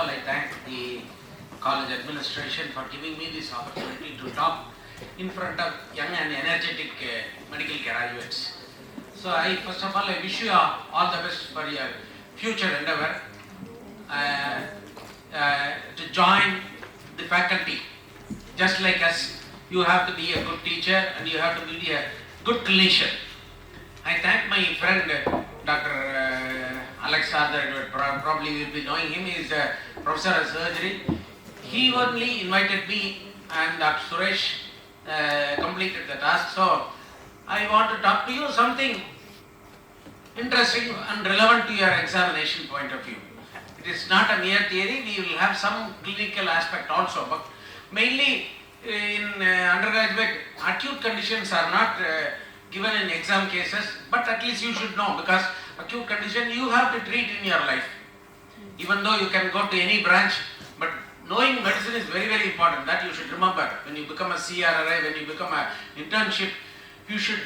all, I thank the college administration for giving me this opportunity to talk in front of young and energetic medical graduates. So first of all, I wish you all the best for your future endeavor to join the faculty. Just like us, you have to be a good teacher and you have to be a good clinician. I thank my friend Dr. Alex Arthur, probably you will be knowing him, he is a professor of surgery. He only invited me and Dr. Suresh completed the task. So I want to talk to you something interesting and relevant to your examination point of view. It is not a mere theory, we will have some clinical aspect also, but mainly in undergraduate, acute conditions are not given in exam cases, but at least you should know, because acute condition you have to treat in your life. Even though you can go to any branch, but knowing medicine is very, very important. That you should remember. When you become a CRRI, when you become an internship, you should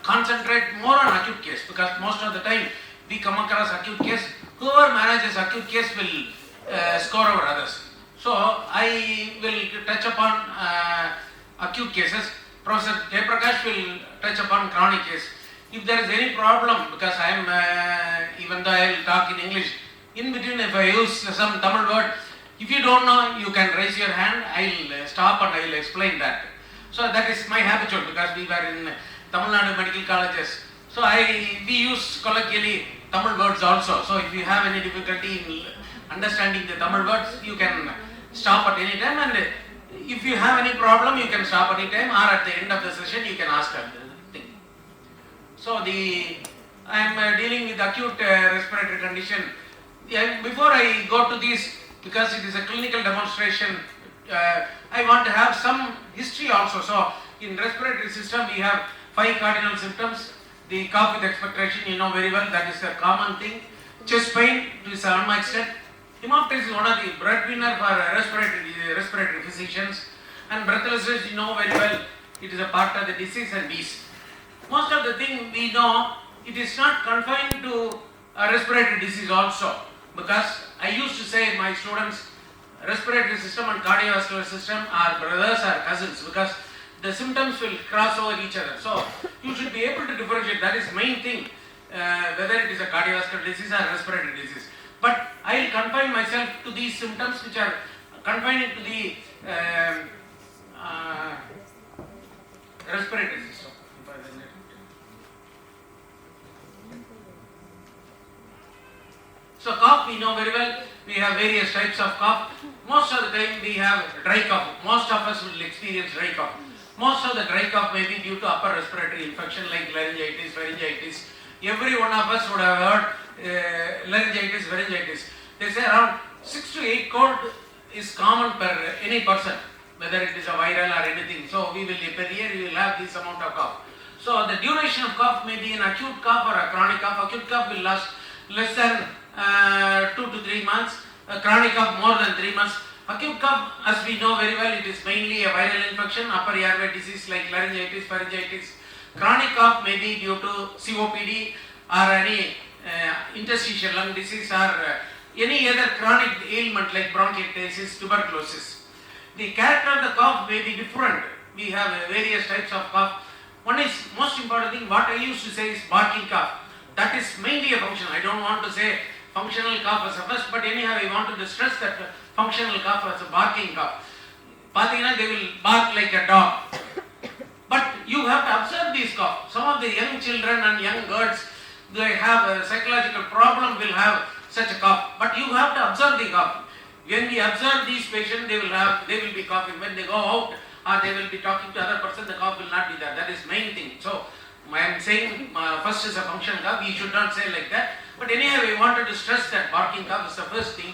concentrate more on acute case, because most of the time we come across acute case, whoever manages acute case will score over others. So I will touch upon acute cases. Professor Jayaprakash will touch upon chronic case. If there is any problem, because I am, even though I will talk in English, in between if I use some Tamil word, if you don't know, you can raise your hand, I will stop and I will explain that. So that is my habitual, because we were in Tamil Nadu medical colleges. So we use colloquially Tamil words also. So if you have any difficulty in understanding the Tamil words, you can stop at any time, and if you have any problem, you can stop any time, or at the end of the session, you can ask anything. So I am dealing with acute respiratory condition. Before I go to this, because it is a clinical demonstration, I want to have some history also. So in respiratory system, we have 5 cardinal symptoms. The cough with expectoration, you know very well, that is a common thing. Chest pain to some extent. Hemoptysis is one of the breadwinner for respiratory physicians, and breathlessness, you know very well, it is a part of the disease and these. Most of the thing we know, it is not confined to a respiratory disease also, because I used to say my students, respiratory system and cardiovascular system are brothers or cousins, because the symptoms will cross over each other. So you should be able to differentiate, that is main thing, whether it is a cardiovascular disease or respiratory disease. But I will confine myself to these symptoms which are confined to the respiratory system. So cough, we know very well, we have various types of cough. Most of the time we have dry cough. Most of us will experience dry cough. Most of the dry cough may be due to upper respiratory infection like laryngitis, pharyngitis. Every one of us would have heard laryngitis, pharyngitis. They say around 6 to 8 cold is common per any person, whether it is a viral or anything. So per year we will have this amount of cough. So the duration of cough may be an acute cough or a chronic cough. Acute cough will last less than 2 to 3 months. Chronic cough more than 3 months. Acute cough, as we know very well, it is mainly a viral infection, upper airway disease like laryngitis, pharyngitis. Chronic cough may be due to COPD or any interstitial lung disease or any other chronic ailment like bronchiectasis, tuberculosis. The character of the cough may be different. We have various types of cough. One is most important thing, what I used to say is barking cough. That is mainly a function. I don't want to say functional cough as a first, but anyhow I wanted to stress that functional cough as a barking cough. They will bark like a dog. But you have to observe these cough. Some of the young children and young girls, they have a psychological problem, will have such a cough. But you have to observe the cough. When we observe these patients, they will be coughing. When they go out or they will be talking to other person, the cough will not be there. That is main thing. So I am saying first is a functional cough. We should not say like that. But anyhow, we wanted to stress that barking cough is the first thing.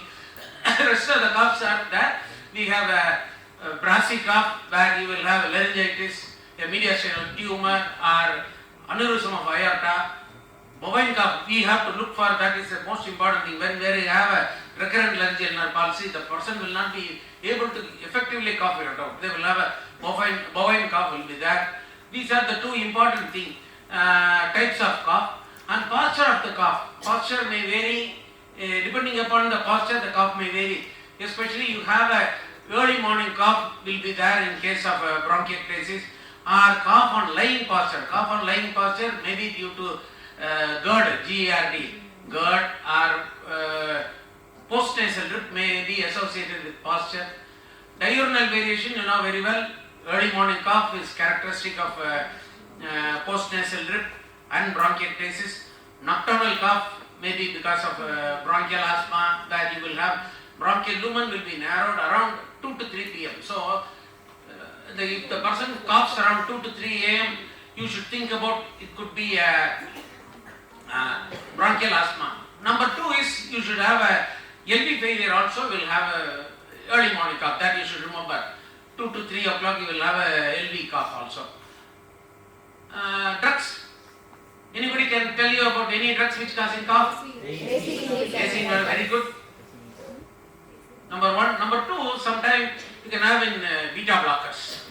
The rest of the coughs are that we have a brassy cough where you will have a laryngitis, a mediastinal tumor or aneurysm of aorta. Bovine cough, we have to look for, that is the most important thing. When you have a recurrent laryngeal nerve palsy, the person will not be able to effectively cough it out. They will have a bovine cough will be there. These are the two important things, types of cough. And posture of the cough. Posture may vary Depending upon the posture, the cough may vary. Especially you have a early morning cough will be there in case of bronchiectasis, or cough on lying posture. Cough on lying posture may be due to GERD, G-E-R-D, GERD, or postnasal drip may be associated with posture. Diurnal variation, you know very well. Early morning cough is characteristic of postnasal drip and bronchiectasis. Nocturnal cough may be because of bronchial asthma, that you will have bronchial lumen will be narrowed around 2 to 3 p.m. So, if the person coughs around 2 to 3 a.m., you should think about it could be bronchial asthma. Number 2 is you should have a LV failure also will have a early morning cough, that you should remember. 2 to 3 o'clock you will have a LV cough also. Drugs. Anybody can tell you about any drugs which causing cough? AC, very good. Number 1. Number 2, sometimes you can have in beta blockers.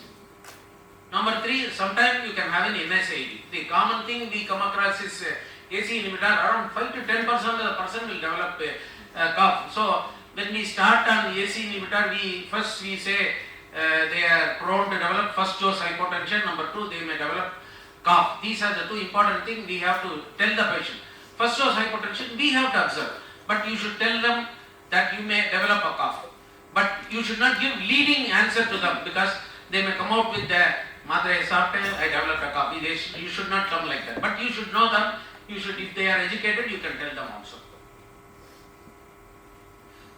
Number 3, sometimes you can have in NSAID. The common thing we come across is AC inhibitor. Around 5 to 10% of the person will develop a cough. So when we start on AC inhibitor, we say they are prone to develop first dose hypotension. Number 2, they may develop cough. These are the 2 important things we have to tell the patient. First dose hypotension we have to observe, but you should tell them that you may develop a cough. But you should not give leading answer to them, because they may come out with the Madre Sarte, I developed a cough. You should not come like that. But you should know them. You should, if they are educated, you can tell them also.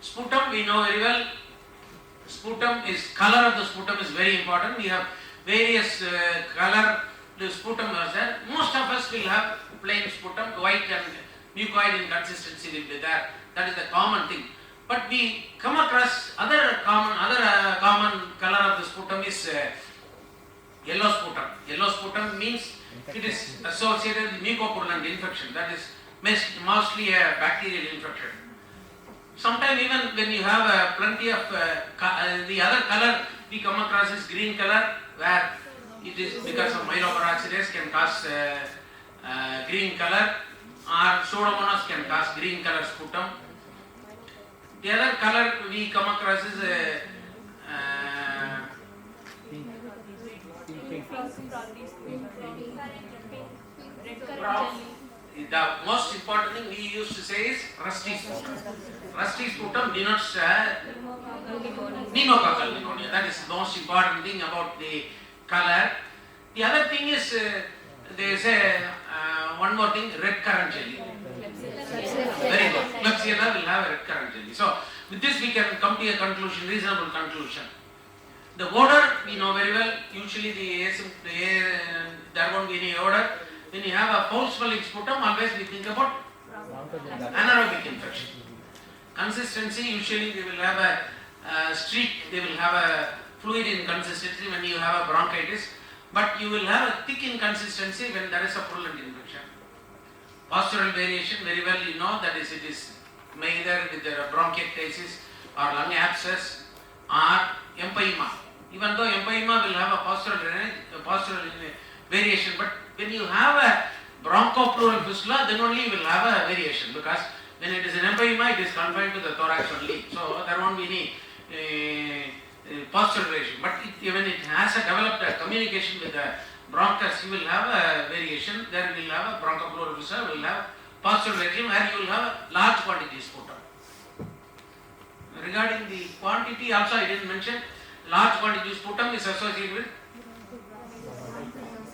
Sputum, we know very well. Sputum is, color of the sputum is very important. We have various color. The sputum is there. Most of us will have plain sputum, white and mucoid in consistency will be there. That is the common thing. But we come across other common color of the sputum is yellow sputum. Yellow sputum means it is associated with mucopurulent infection. That is mostly a bacterial infection. Sometimes even when you have plenty of the other color we come across is green color, where it is because of myeloperoxidase can cause green color, or Pseudomonas can cause green color sputum. The other color we come across is the most important thing we used to say is rusty sputum. Rusty sputum denotes pneumococcal pneumonia. That is the most important thing about the color. The other thing is they say one more thing, red currant jelly. Very good. Klebsiella will have a red currant jelly. So with this we can come to a conclusion, reasonable conclusion. The odor we know very well. Usually there won't be any odor. When you have a foul smelling sputum, always we think about anaerobic infection. Consistency, usually they will have a streak, they will have a fluid in consistency when you have a bronchitis, but you will have a thick inconsistency when there is a purulent infection. Postural variation, very well you know that is, it is either with the bronchiectasis or lung abscess or empyema. Even though empyema will have a postural variation, but when you have a bronchopleural fistula, then only you will have a variation, because when it is an empyema, it is confined to the thorax only. So there won't be any postural variation. But when it has developed a communication with the bronchus, you will have a variation. There will have a bronchopleural fistula, will have postural variation, where you will have a large quantity sputum. Regarding the quantity, also I didn't mention, large quantity sputum is associated with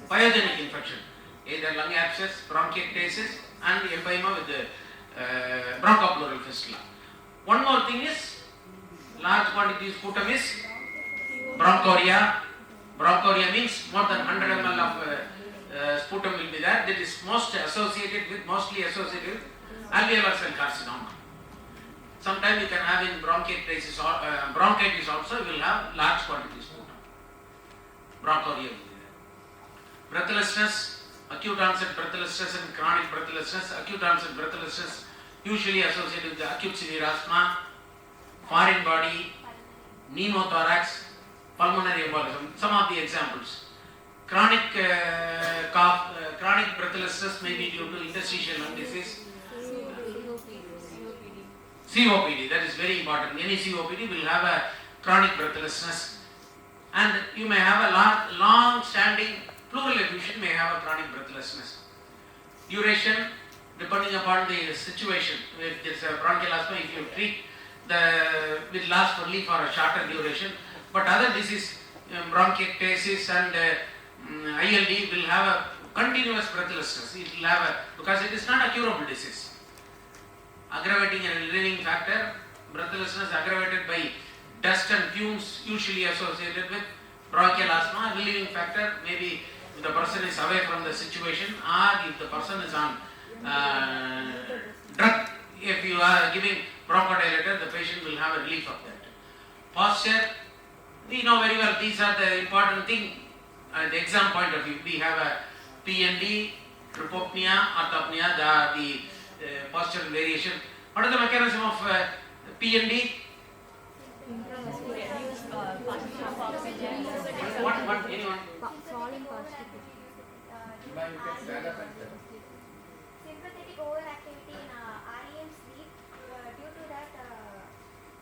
pyogenic infection, either lung abscess, bronchiectasis, and empyema with the bronchopleural fistula. One more thing is, large quantity sputum is bronchoria. Bronchoria means more than 100 ml of sputum will be there. That is mostly associated with alveolar cell carcinoma. Sometimes you can have in bronchitis also, you will have large quantity sputum. Bronchoria will be there. Breathlessness, acute onset breathlessness and chronic breathlessness. Acute onset breathlessness usually associated with the acute severe asthma, foreign body, pneumothorax, pulmonary embolism. Some of the examples. Chronic cough, chronic breathlessness may be due to interstitial lung disease. COPD, that is very important. Any COPD will have a chronic breathlessness, and you may have a long-standing pleural effusion, may have a chronic breathlessness. Duration, depending upon the situation. If there is a bronchial asthma, if you treat, will last only for a shorter duration. But other disease, bronchiectasis and ILD will have a continuous breathlessness. It will have because it is not a curable disease. Aggravating and relieving factor, breathlessness aggravated by dust and fumes usually associated with bronchial asthma. Relieving factor, maybe if the person is away from the situation, or if the person is on drug. If you are giving bronchodilator, the patient will have a relief of that. Posture, we know very well, these are the important thing. The exam point of view, we have a PND, trypopnea, orthopnea, the postural variation. What is the mechanism of PND? What? Anyone? Sympathetic overactivity in REM sleep. Due to that,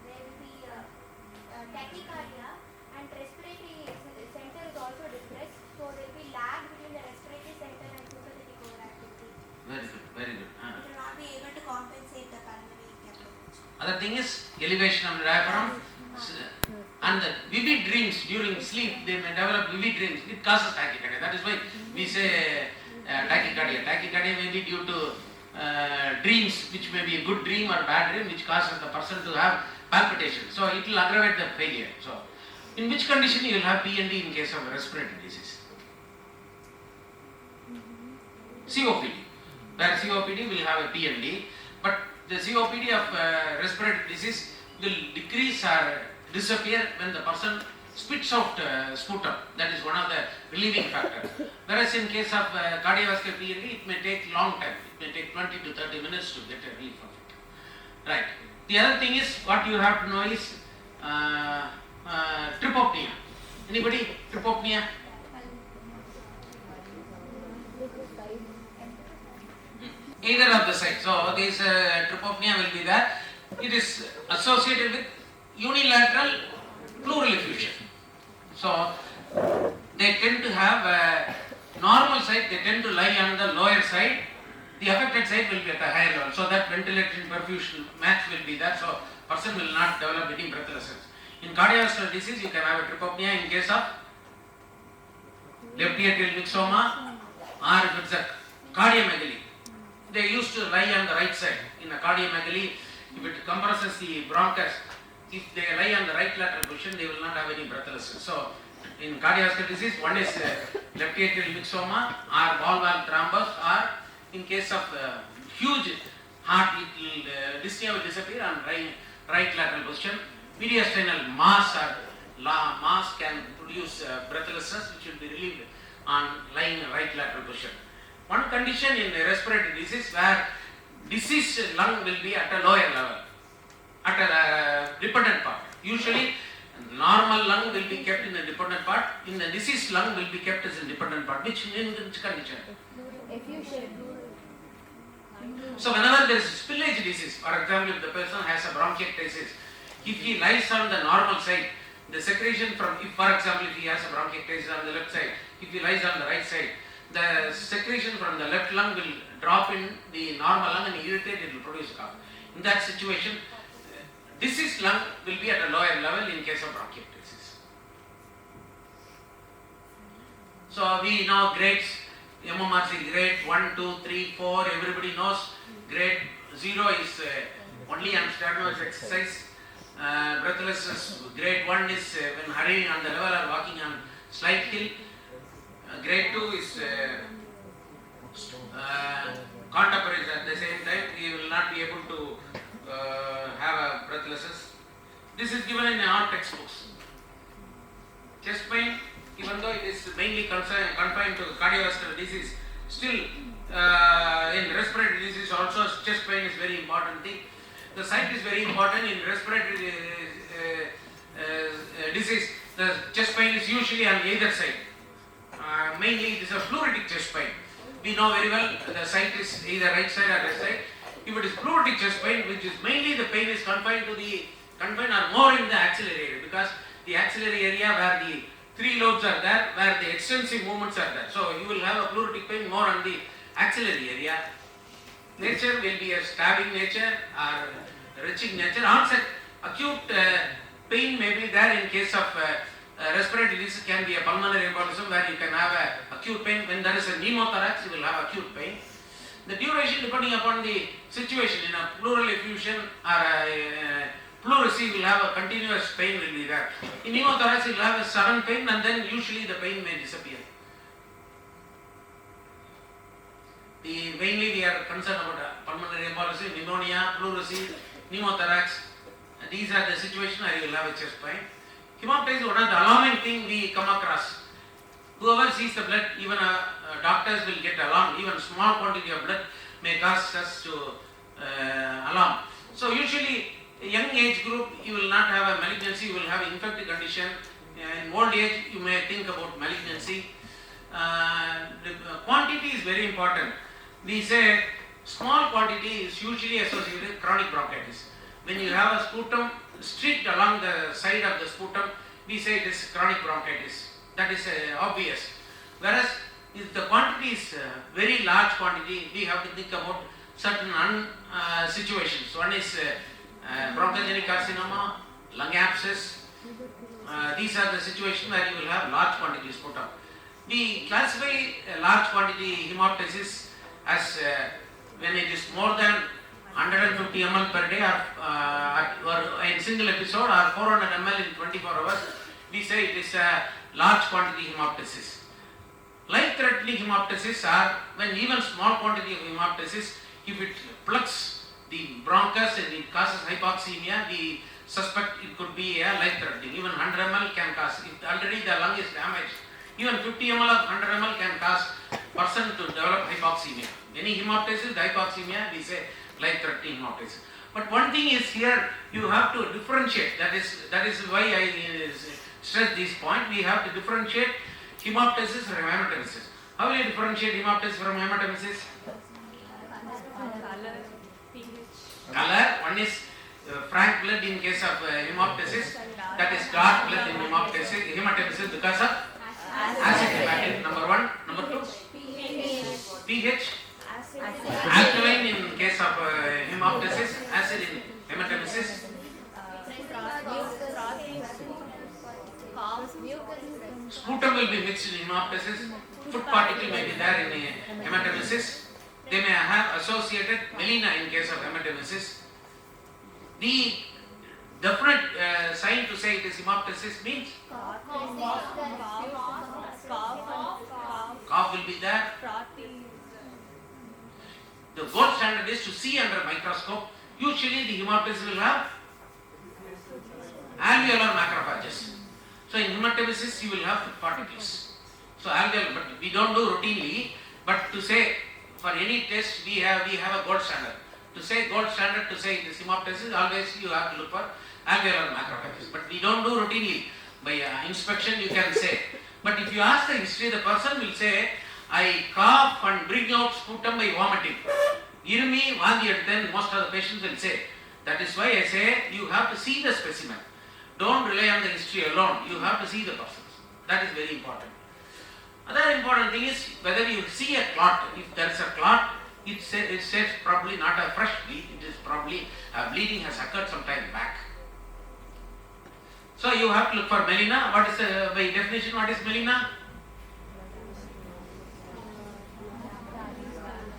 there will be tachycardia, and respiratory center is also depressed. So there will be lag between the respiratory center and sympathetic overactivity. Very good, very good. It will not be able to compensate the pulmonary capacity. Other thing is elevation of the diaphragm, and the vivid dreams during sleep, they may develop vivid dreams. It causes tachycardia. That is why we say tachycardia. Tachycardia may be due to dreams, which may be a good dream or bad dream, which causes the person to have palpitation. So it will aggravate the failure. So in which condition you will have PND in case of respiratory disease? COPD. Where COPD will have a PND, but the COPD of respiratory disease will decrease or disappear when the person spits out sputum. That is one of the relieving factors. Whereas in case of cardiovascular PND, it may take long time. It may take 20 to 30 minutes to get a relief of it. Right. The other thing is, what you have to know is trypopnea. Anybody? Trypopnea? Either of the side. So this trypopnea will be there. It is associated with unilateral pleural effusion. So they tend to have a normal side, they tend to lie on the lower side. The affected side will be at a higher level. So that ventilation perfusion match will be there. So person will not develop any breathlessness. In cardiovascular disease, you can have a trypopnea in case of left atrial myxoma, or if it's a cardiomegaly. They used to lie on the right side. In a cardiomegaly, if it compresses the bronchus, if they lie on the right lateral position, they will not have any breathlessness. So in cardiovascular disease, one is left atrial myxoma or ball valve thrombus, or in case of huge heart, dyspnea will disappear on right lateral position. Mediastinal mass or mass can produce breathlessness, which will be relieved on lying right lateral position. One condition in respiratory disease where diseased lung will be at a lower level, at a dependent part. Usually normal lung will be kept in the dependent part, in the diseased lung will be kept as a dependent part. Which condition? So whenever there is spillage disease, for example, if the person has a bronchiectasis, if he lies on the normal side, the secretion from, if for example, if he has a bronchiectasis on the left side, if he lies on the right side, the secretion from the left lung will drop in the normal lung and irritate, it will produce cough. In that situation, diseased lung will be at a lower level in case of bronchiectasis. So we know grades, MMRC grade 1, 2, 3, 4, everybody knows. Grade 0 is only on strenuous exercise. Breathlessness, grade 1 is when hurrying on the level or walking on slight hill. Grade 2 is contemporaries at the same time. We will not be able to have a breathlessness. This is given in our textbooks. Chest pain, even though it is mainly confined to cardiovascular disease, still in respiratory disease also chest pain is very important thing. The site is very important in respiratory disease. The chest pain is usually on either side. Mainly it is a pleuritic chest pain. We know very well the site is either right side or left side. If it is pleuritic chest pain, which is mainly the pain is confined or more in the axillary area, because the axillary area where the three lobes are there, where the extensive movements are there. So you will have a pleuritic pain more on the axillary area. Nature will be a stabbing nature or retching nature. Onset acute pain may be there in case of respiratory disease, can be a pulmonary embolism where you can have a acute pain. When there is a pneumothorax, you will have acute pain. The duration depending upon the situation, in a pleural effusion or a pleurisy will have a continuous pain will be there. In pneumothorax you will have a sudden pain and then usually the pain may disappear. Mainly we are concerned about pulmonary embolism, pneumonia, pleurisy, pneumothorax. These are the situations where you will have a chest pain. Hemoptysis is one of the alarming thing we come across. Whoever sees the blood, even doctors will get alarmed. Even small quantity of blood may cause us to alarm. So usually, young age group, you will not have a malignancy, you will have infective condition. In old age, you may think about malignancy. The quantity is very important. We say small quantity is usually associated with chronic bronchitis. When you have a sputum streaked along the side of the sputum, we say it is chronic bronchitis. That is obvious. Whereas if the quantity is very large quantity, we have to think about certain situations. One is bronchogenic carcinoma, lung abscess. These are the situations where you will have large quantities put up. We classify large quantity hemoptysis as when it is more than 150 ml per day or in single episode or 400 ml in 24 hours. We say it is a large quantity hemoptysis. Life-threatening hemoptysis are when even small quantity of hemoptysis, if it plugs the bronchus and it causes hypoxemia, we suspect it could be a life-threatening. Even 100 ml can cause, if already the lung is damaged, even 50 ml of 100 ml can cause person to develop hypoxemia. Any hemoptysis, the hypoxemia, we say life-threatening hemoptysis. But one thing is here, you have to differentiate. That is why I stress this point. We have to differentiate hemoptysis from hematemesis. How will you differentiate hemoptysis from hematemesis? Color. One is frank blood in case of hemoptysis. That is dark blood in hematemesis because of acid hepatic. Number one. Number two. pH. Alkaline in case of hemoptysis. Acid in hematemesis. Sputum will be mixed in hemoptysis. Food particle may be there in hematemesis. They may have associated melena in case of hematemesis. The definite sign to say it is hemoptysis means cough will be there. The gold standard is to see under microscope. Usually the hemoptysis will have alveolar macrophages. So in hematemesis you will have food particles. So alveolar, but we don't do routinely. But to say for any test we have a gold standard. To say gold standard, to say it is hemoptysis, always you have to look for alveolar macrophages. But we don't do routinely. By inspection you can say. But if you ask the history, the person will say, I cough and bring out sputum by vomiting. Irumi, Vandi, then most of the patients will say. That is why I say you have to see the specimen. Don't rely on the history alone. You have to see the persons. That is very important. Another important thing is whether you see a clot. If there is a clot, it says probably not a fresh bleed. It is probably a bleeding has occurred some time back. So you have to look for melena. What is by definition? What is melena?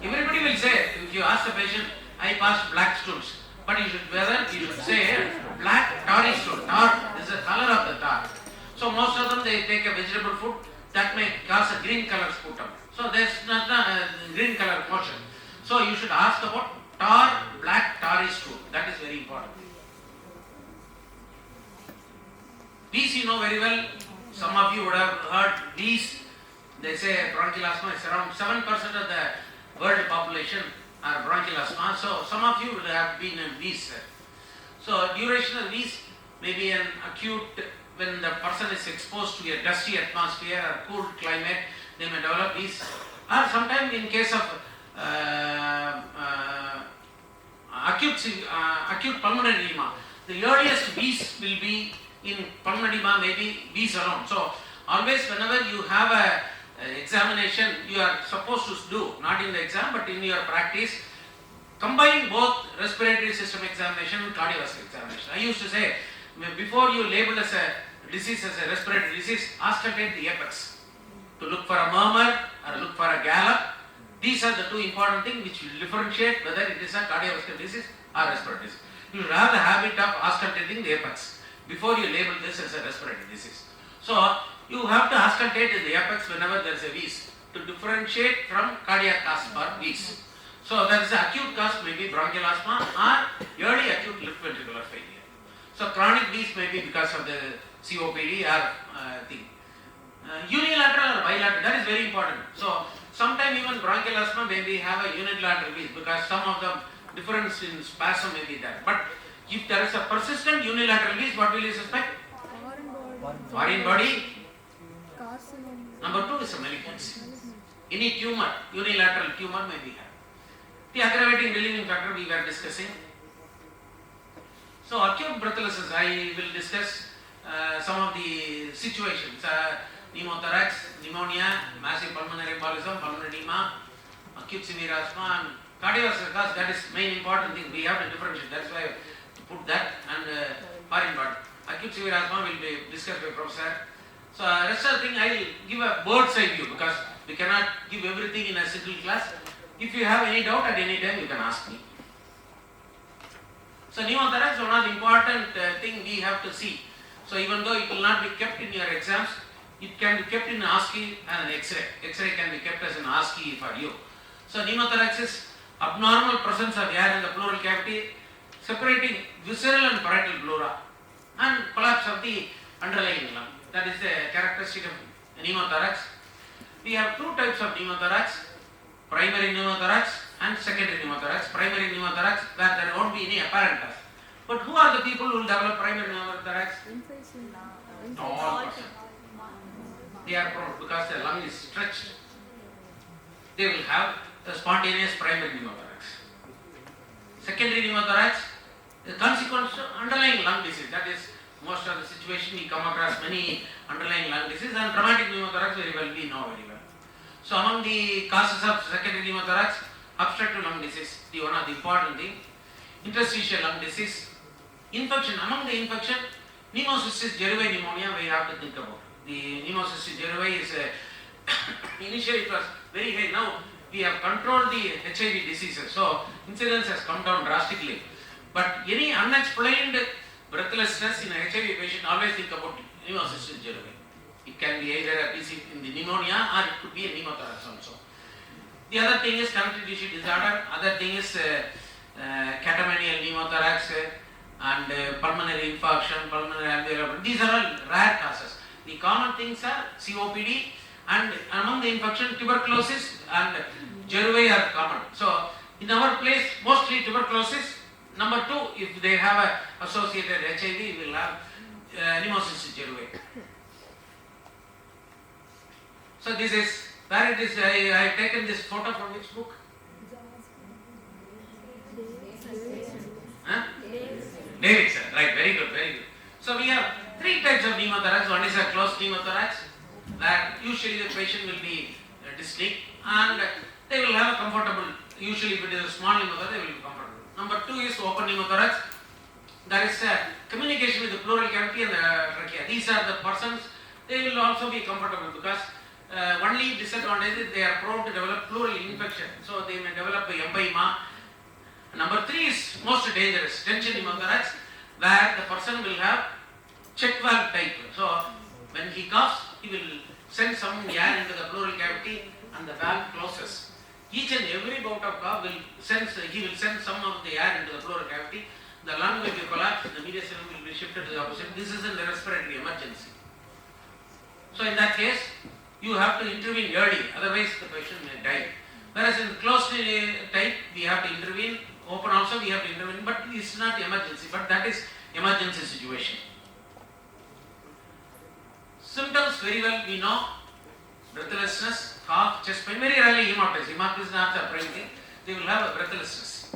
Everybody will say, if you ask the patient, I passed black stools. But you should say black tarry stool. Tar is the color of the tar. So most of them they take a vegetable food that may cause a green color sputum. So there is not a green color portion. So you should ask about tar, black tarry stool. That is very important. These you know very well. Some of you would have heard these. They say bronchial asthma is around 7% of the world population are bronchial asthma. So some of you would have been in these. So duration of these may be an acute when the person is exposed to a dusty atmosphere or cool climate, they may develop these. Or sometimes in case of acute pulmonary edema. The earliest wheeze will be in pulmonary edema, maybe wheeze alone. So always whenever you have a examination, you are supposed to do, not in the exam but in your practice, combine both respiratory system examination and cardiovascular examination. I used to say, before you label as a disease as a respiratory disease, auscultate the apex to look for a murmur or look for a gallop. These are the two important things which will differentiate whether it is a cardiovascular disease or respiratory disease. You will have the habit of auscultating the apex before you label this as a respiratory disease. So you have to auscultate in the apex whenever there is a wheeze to differentiate from cardiac cause or wheeze. So there is an acute cause, maybe bronchial asthma or early acute left ventricular failure. So chronic wheeze may be because of the COPD or thing. Unilateral or bilateral, that is very important. So sometimes even bronchial asthma maybe have a unilateral wheeze because some of the difference in spasm may be there. But if there is a persistent unilateral wheeze, what will you suspect? Foreign body. Number 2 is a malignancy. Any tumor, unilateral tumor may be had. The aggravating relieving factor we were discussing. So acute breathlessness, I will discuss some of the situations. Pneumothorax, pneumonia, massive pulmonary embolism, pulmonary edema, acute severe asthma and cardiovascular cause. That is main important thing. We have to differentiate. That's why I put that and foreign body. Acute severe asthma will be discussed by Professor. So rest of the thing I will give a bird's eye view because we cannot give everything in a single class. If you have any doubt at any time, you can ask me. So pneumothorax, one of the important thing we have to see. So even though it will not be kept in your exams, it can be kept in ASCII and an X-ray. X-ray can be kept as an ASCII for you. So pneumothorax is abnormal presence of air in the pleural cavity, separating visceral and parietal pleura, and collapse of the underlying lung. That is the characteristic of pneumothorax. We have two types of pneumothorax: primary pneumothorax and secondary pneumothorax. Primary pneumothorax where there won't be any apparent cause. But who are the people who will develop primary pneumothorax? All persons. They are prone because the lung is stretched. They will have the spontaneous primary pneumothorax. Secondary pneumothorax, the consequence of underlying lung disease. That is most of the situation we come across many underlying lung disease, and traumatic pneumothorax very well we know very well. So among the causes of secondary pneumothorax, obstructive lung disease, the one of the important thing, interstitial lung disease, infection. Among the infection, pneumocystis jirovei pneumonia we have to think about. The pneumocystis jirovei is initially it was very high. Now we have controlled the HIV diseases, so incidence has come down drastically. But any unexplained breathlessness in a HIV patient, always think about pneumocystis jirovei. It can be either a PC in the pneumonia or it could be a pneumothorax also. The other thing is connective tissue disorder. Other thing is catamenial pneumothorax and pulmonary infarction, pulmonary alveolar. These are all rare causes. The common things are COPD and among the infection tuberculosis and jirovei are common. So in our place mostly tuberculosis. Number 2, if they have a associated HIV, we will have pneumocystis jirovei. So this is where it is. I have taken this photo from which book? Huh? Davidson, right, very good, very good. So we have 3 types of pneumothorax. One is a closed pneumothorax where usually the patient will be dyspneic and they will have a comfortable, usually if it is a small pneumothorax, they will be comfortable. Number 2 is open pneumothorax. There is a communication with the pleural cavity and the trachea. These are the persons, they will also be comfortable because only disadvantage is they are prone to develop pleural infection. So they may develop empyema. Number 3 is most dangerous, tension pneumothorax, where the person will have check valve type. So when he coughs, he will send some air into the pleural cavity and the valve closes. Each and every bout of cough will he will send some of the air into the pleural cavity. The lung will be collapsed, the mediastinum will be shifted to the opposite. This is in the respiratory emergency. So in that case, you have to intervene early, otherwise the patient may die. Whereas in closed type, we have to intervene. Open also we have to intervene, but it's not emergency, but that is emergency situation. Symptoms very well we know: breathlessness, cough, chest pain, very rarely hemoptysis. Hemoptysis is not a prime thing. They will have a breathlessness.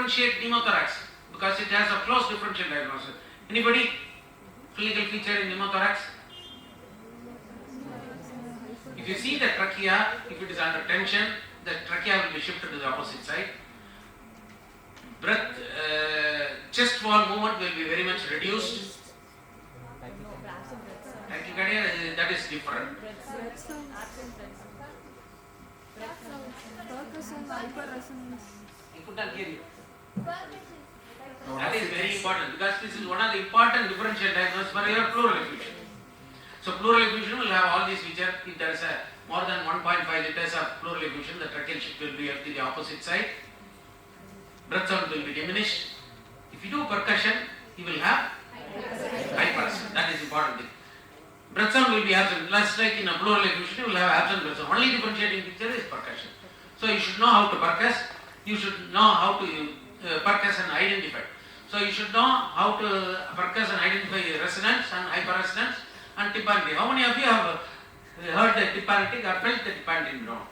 differentiate pneumothorax because it has a close differential diagnosis. Anybody? Clinical feature in pneumothorax? If you see the trachea, if it is under tension, the trachea will be shifted to the opposite side. Breath, chest wall movement will be very much reduced. Tachycardia, that is different. I could not hear you. That is very important because this is one of the important differential diagnosis for your pleural effusion. So pleural effusion will have all these features. If there is a more than 1.5 liters of pleural effusion, the tracheal shift will be to the opposite side. Breath sound will be diminished. If you do percussion, you will have hypercussion. That is important thing. Breath sound will be absent. Less like in a pleural effusion, you will have absent breath sound. Only differentiating feature is percussion. So you should know how to percuss. You should know how to percuss and identify. So you should know how to percuss and identify resonance and hyperresonance and tympanic. How many of you have heard the tympanic or felt the tympanic drone?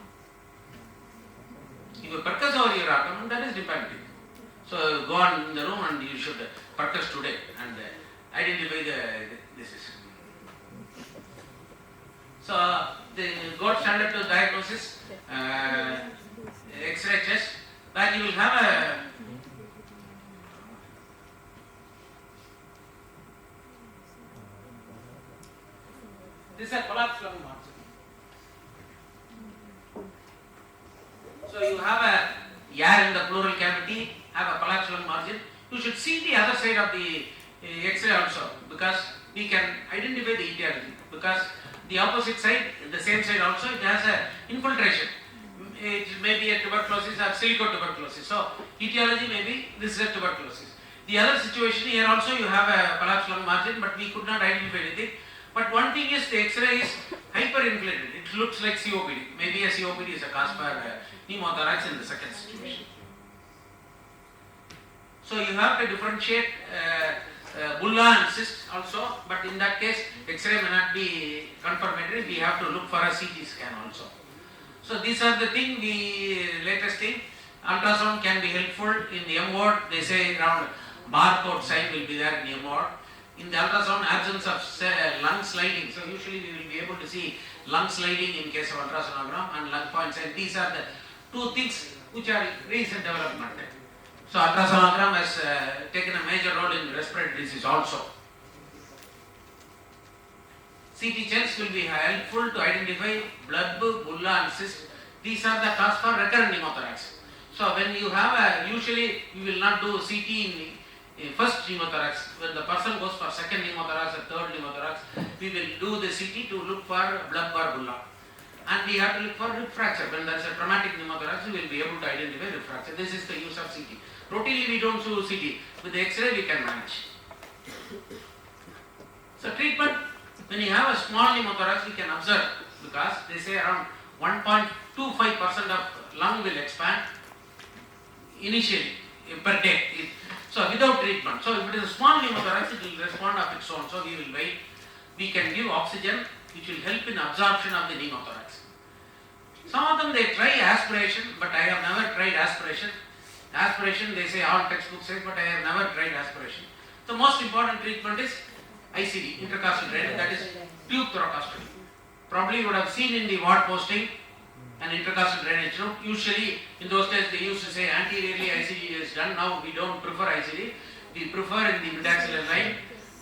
If you percuss over your abdomen, that is tympanic. So go on in the room and you should percuss today and identify this is. So the gold standard to diagnosis, X-ray chest, where you will have a this is a collapsed lung margin. So you have a air in the pleural cavity, have a collapsed lung margin. You should see the other side of the X-ray also because we can identify the etiology because the opposite side, the same side also, it has a infiltration. It may be a tuberculosis or silicotuberculosis. So etiology may be this is a tuberculosis. The other situation here also you have a collapsed lung margin, but we could not identify anything. But one thing is the X-ray is hyperinflated. It looks like COPD. Maybe a COPD is a cause for pneumothorax in the second situation. So you have to differentiate bulla and cyst also, but in that case X-ray may not be confirmatory. We have to look for a CT scan also. So these are the thing, the latest thing. Ultrasound can be helpful in the M ward. They say around barcode sign will be there in the M ward. In the ultrasound, absence of lung sliding. So usually we will be able to see lung sliding in case of ultrasonogram and lung point sign. These are the two things which are recent development. So ultrasonogram has taken a major role in respiratory disease also. CT checks will be helpful to identify blood, bulla and cyst. These are the cause for recurrent pneumothorax. So when you have usually you will not do CT in first pneumothorax. When the person goes for second pneumothorax or third pneumothorax, we will do the CT to look for blood or bulla. And we have to look for rib fracture. When there is a traumatic pneumothorax, we will be able to identify rib fracture. This is the use of CT. Routinely we don't do CT. With the X-ray we can manage. So treatment, when you have a small pneumothorax, we can observe because they say around 1.25% of lung will expand initially per day. So without treatment. So if it is a small pneumothorax, it will respond of its own. So we will wait. We can give oxygen which will help in absorption of the pneumothorax. Some of them they try aspiration, but I have never tried aspiration. Aspiration they say all textbooks say, but I have never tried aspiration. The most important treatment is ICD, intercostal drainage, that is tube thoracostomy. Probably you would have seen in the ward posting an intercostal drainage. Usually in those days they used to say anteriorly ICD is done. Now we don't prefer ICD. We prefer in the mid-axillary line,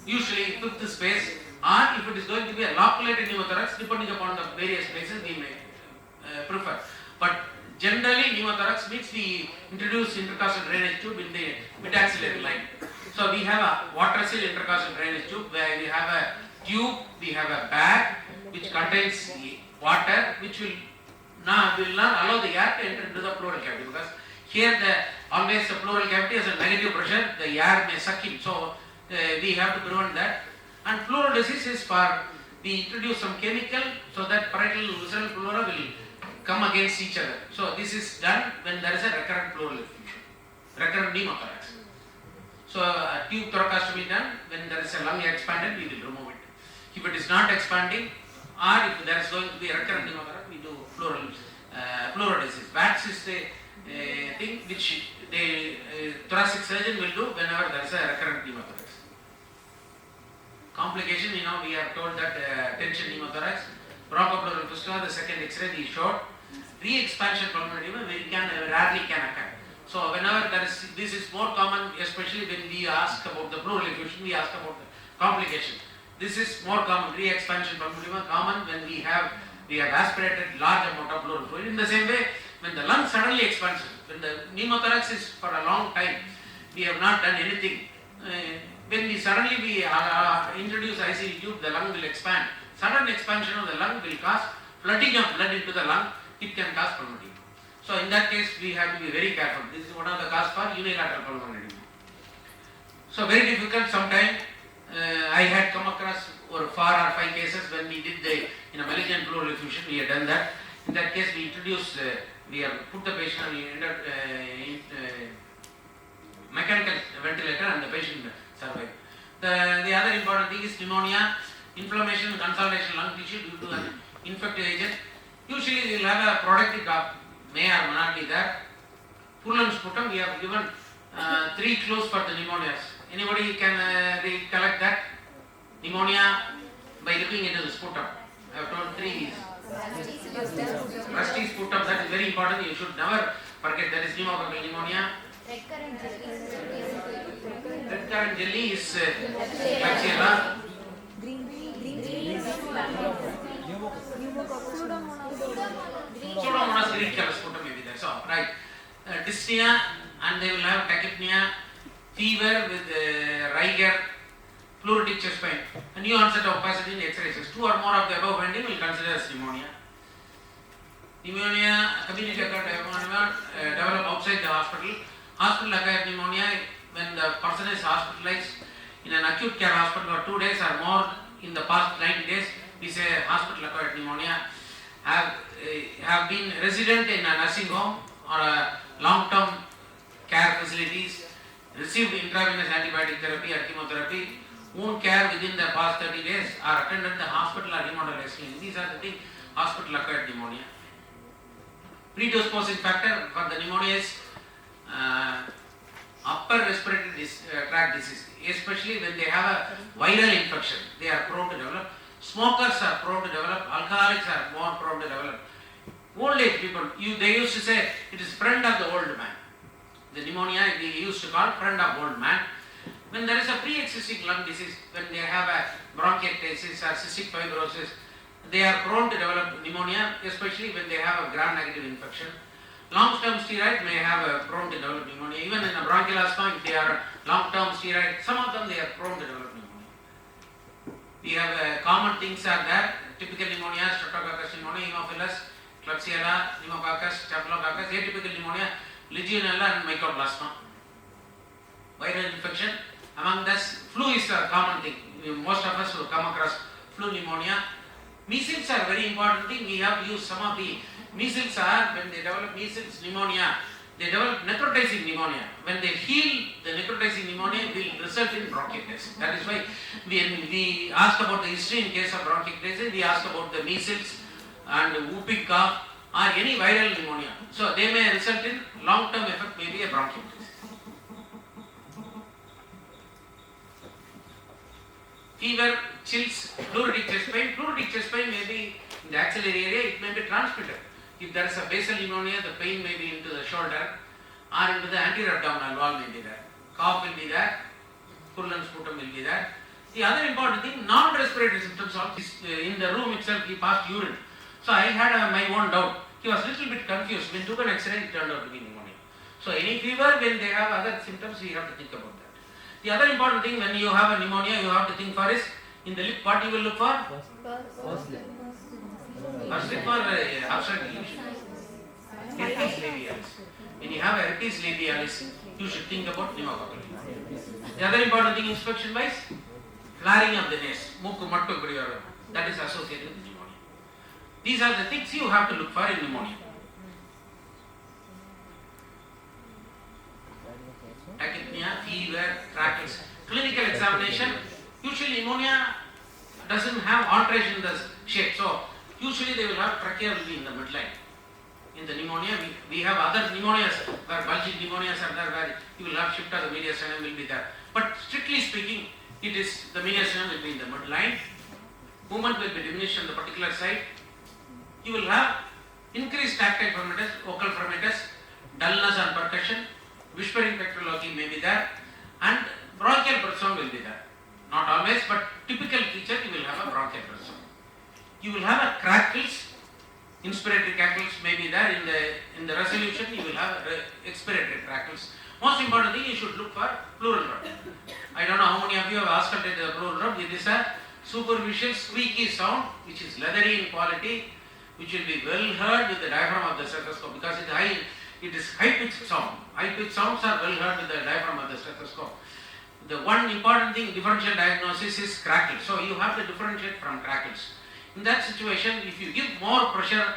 usually fifth space, or if it is going to be a loculated pneumothorax, depending upon the various spaces we may prefer. But generally pneumothorax means we introduce intercostal drainage tube in the mid-axillary line. So we have a water seal intercostal drainage tube where we have a tube, we have a bag which contains water which will not allow the air to enter into the pleural cavity because here always the pleural cavity has a negative pressure, the air may suck in. So we have to prevent that. And pleural disease is for we introduce some chemical so that parietal visceral pleura will come against each other. So this is done when there is a recurrent pleural effusion, recurrent pneumothorax. So a tube thoracostomy done when there is a lung expanded, we will remove it. If it is not expanding or if there is going to be a recurrent pneumothorax, we do pleural pleural disease. VATS is the thing which the thoracic surgeon will do whenever there is a recurrent pneumothorax. Complication, we are told that tension pneumothorax, bronchopleural fistula, the second X-ray we showed, re-expansion pulmonary edema rarely can occur. So whenever there is, this is more common, especially when we ask about the pleural effusion, we ask about the complication. This is more common, re-expansion pulmonary edema, common when we have aspirated large amount of pleural fluid. In the same way, when the lung suddenly expands, when the pneumothorax is for a long time, we have not done anything. When we suddenly introduce ICD tube, the lung will expand. Sudden expansion of the lung will cause flooding of blood into the lung. It can cause pulmonary edema. So in that case, we have to be very careful. This is one of the causes for unilateral pulmonary edema. So very difficult. Sometime I had come across 4 or 5 cases when we did in a malignant pleural effusion. We had done that. In that case, we introduced, we have put the patient on mechanical ventilator and the patient survived. The other important thing is pneumonia, inflammation, consolidation lung tissue due to an infective agent. Usually we will have a product of may or may not be there. Pulmonary sputum, we have given 3 clues for the pneumonias. Anybody can recollect that? Pneumonia by looking into the sputum. I have told 3 rusty sputum, that is very important. You should never forget that is pneumococcal pneumonia. Red currant jelly is Klebsiella. Pseudomonas green color sputum may be there. So, right. Dyspnea, and they will have tachypnea, fever with rigor, pleuritic chest pain. A new onset of opacity in X-ray. 2 or more of the above finding will consider as pneumonia. Pneumonia, community acquired pneumonia develop outside the hospital. Hospital acquired pneumonia, when the person is hospitalized in an acute care hospital for 2 days or more in the past 90 days, we say hospital acquired pneumonia. Have been resident in a nursing home or a long-term care facilities, received intravenous antibiotic therapy or chemotherapy, wound care within the past 30 days, or attended the hospital or hematologist clinic. These are the things, hospital acquired pneumonia. Predisposing factor for the pneumonia is upper respiratory tract disease, especially when they have a viral infection, they are prone to develop. Smokers are prone to develop, alcoholics are more prone to develop. Old age people, they used to say it is friend of the old man. The pneumonia we used to call friend of old man. When there is a pre-existing lung disease, when they have a bronchiectasis or cystic fibrosis, they are prone to develop pneumonia, especially when they have a gram-negative infection. Long-term steroid may have a prone to develop pneumonia. Even in a bronchial asthma, if they are long-term steroid, some of them they are prone to develop pneumonia. We have common things are there. Typical pneumonia, streptococcus pneumonia, Haemophilus, Klebsiella, pneumococcus, staphylococcus, atypical pneumonia, Legionella and mycoplasma. Viral infection. Among this, flu is a common thing. Most of us will come across flu pneumonia. Measles are very important thing. We have used some of the measles are, when they develop measles pneumonia, they develop necrotizing pneumonia. When they heal, the necrotizing pneumonia will result in bronchiectasis. That is why when we ask about the history in case of bronchiectasis, we ask about the measles and whooping cough or any viral pneumonia. So they may result in long-term effect, maybe a bronchiectasis. Fever, chills, pleuritic chest pain. Pleuritic chest pain may be in the axillary area, it may be transmitted. If there is a basal pneumonia, the pain may be into the shoulder or into the anterior abdominal wall may be there. Cough will be there, pulmonary sputum will be there. The other important thing, non-respiratory symptoms also. In the room itself, he passed urine. So I had my own doubt. He was a little bit confused. When took an X-ray, it turned out to be pneumonia. So any fever, when they have other symptoms, we have to think about that. The other important thing, when you have a pneumonia, you have to think for is, in the lip, what you will look for? First lip or abstract lesion? Herpes labialis. When you have a herpes labialis, you should think about pneumococcal. The other important thing, inspection wise, flaring of the nose, mooku mattu ipadi varum, that is associated with pneumonia. These are the things you have to look for in pneumonia. Tachypnea, fever, tracheostomy. Clinical examination, usually pneumonia doesn't have alteration in the shape. So usually they will have trachea will be in the midline. In the pneumonia, we have other pneumonias where bulging pneumonias are there, where you will have shift of the mediastinum will be there. But strictly speaking, it is the mediastinum will be in the midline. Movement will be diminished on the particular side. You will have increased tactile firmness, vocal firmness, dullness and percussion, whispering pectoralogy may be there, and bronchial breath sound will be there. Not always, but typical feature you will have a bronchial breath sound. You will have a crackles, inspiratory crackles may be there in the resolution. You will have expiratory crackles. Most important thing, you should look for pleural rub. I don't know how many of you have auscultated the pleural rub. It is a superficial squeaky sound which is leathery in quality, which will be well heard with the diaphragm of the stethoscope because it is high pitched sound. High pitched sounds are well heard with the diaphragm of the stethoscope. The one important thing, differential diagnosis is crackles. So you have to differentiate from crackles. In that situation, if you give more pressure,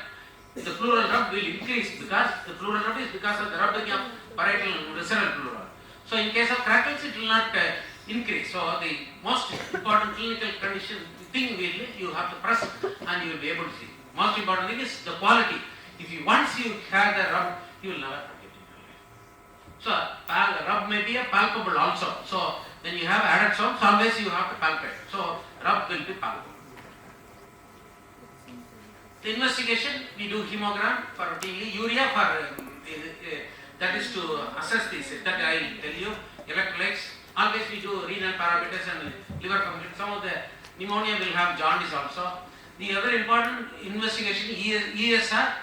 the pleural rub will increase because the pleural rub is because of the rubbing of parietal and visceral pleural. So in case of crackles, it will not increase. So the most important clinical condition thing will you have to press and you will be able to see. Most important thing is the quality. If you once you have the rub, you will never forget it in your life. So rub may be a palpable also. So when you have added sounds, always you have to palpate. So rub will be palpable. The investigation, we do hemogram for routinely, urea for that is to assess this, that I will tell you, electrolytes. Always we do renal parameters and liver function. Some of the pneumonia will have jaundice also. The other important investigation, ESR,